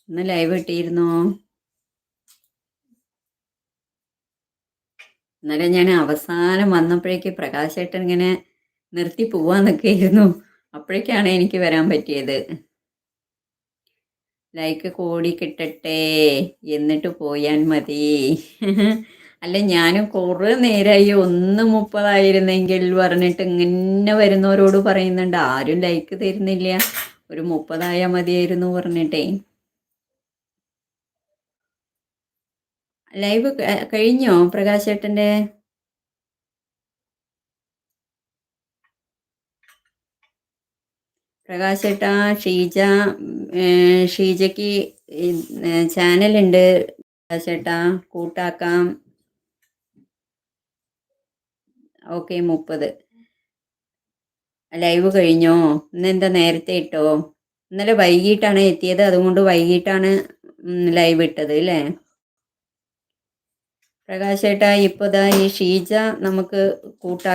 ഇന്ന് ലൈവ് ഇട്ടിരുന്നോ? ഇന്നലെ ഞാൻ അവസാനം വന്നപ്പോഴേക്ക് പ്രകാശേട്ടൻ ഇങ്ങനെ നിർത്തി പോവാന്നൊക്കെ ആയിരുന്നു. അപ്പോഴേക്കാണ് എനിക്ക് വരാൻ പറ്റിയത്. ലൈക്ക് കോടി കിട്ടട്ടെ എന്നിട്ട് പോയാൽ മതി. അല്ല, ഞാനും കുറേ നേരമായി 1:30 പറഞ്ഞിട്ട് ഇങ്ങനെ വരുന്നവരോട് പറയുന്നുണ്ട്, ആരും ലൈക്ക് തരുന്നില്ല. ഒരു 30 മതിയായിരുന്നു പറഞ്ഞിട്ടേ. ലൈവ് കഴിഞ്ഞോ പ്രകാശേട്ടൻ്റെ? പ്രകാശേട്ടാ, ഷീജയ്ക്ക് ചാനലുണ്ട്. പ്രകാശേട്ടാ കൂട്ടാക്കാം. ഓക്കെ, 30. ലൈവ് കഴിഞ്ഞോ? ഇന്നെന്താ നേരത്തെ ഇട്ടോ? ഇന്നലെ വൈകിട്ടാണ് എത്തിയത്, അതുകൊണ്ട് വൈകിട്ടാണ് ലൈവ് ഇട്ടത് അല്ലേ? പ്രകാശേട്ടാ, ഇപ്പോൾ ഈ ഷീജ നമുക്ക് കൂട്ടാക്കാം.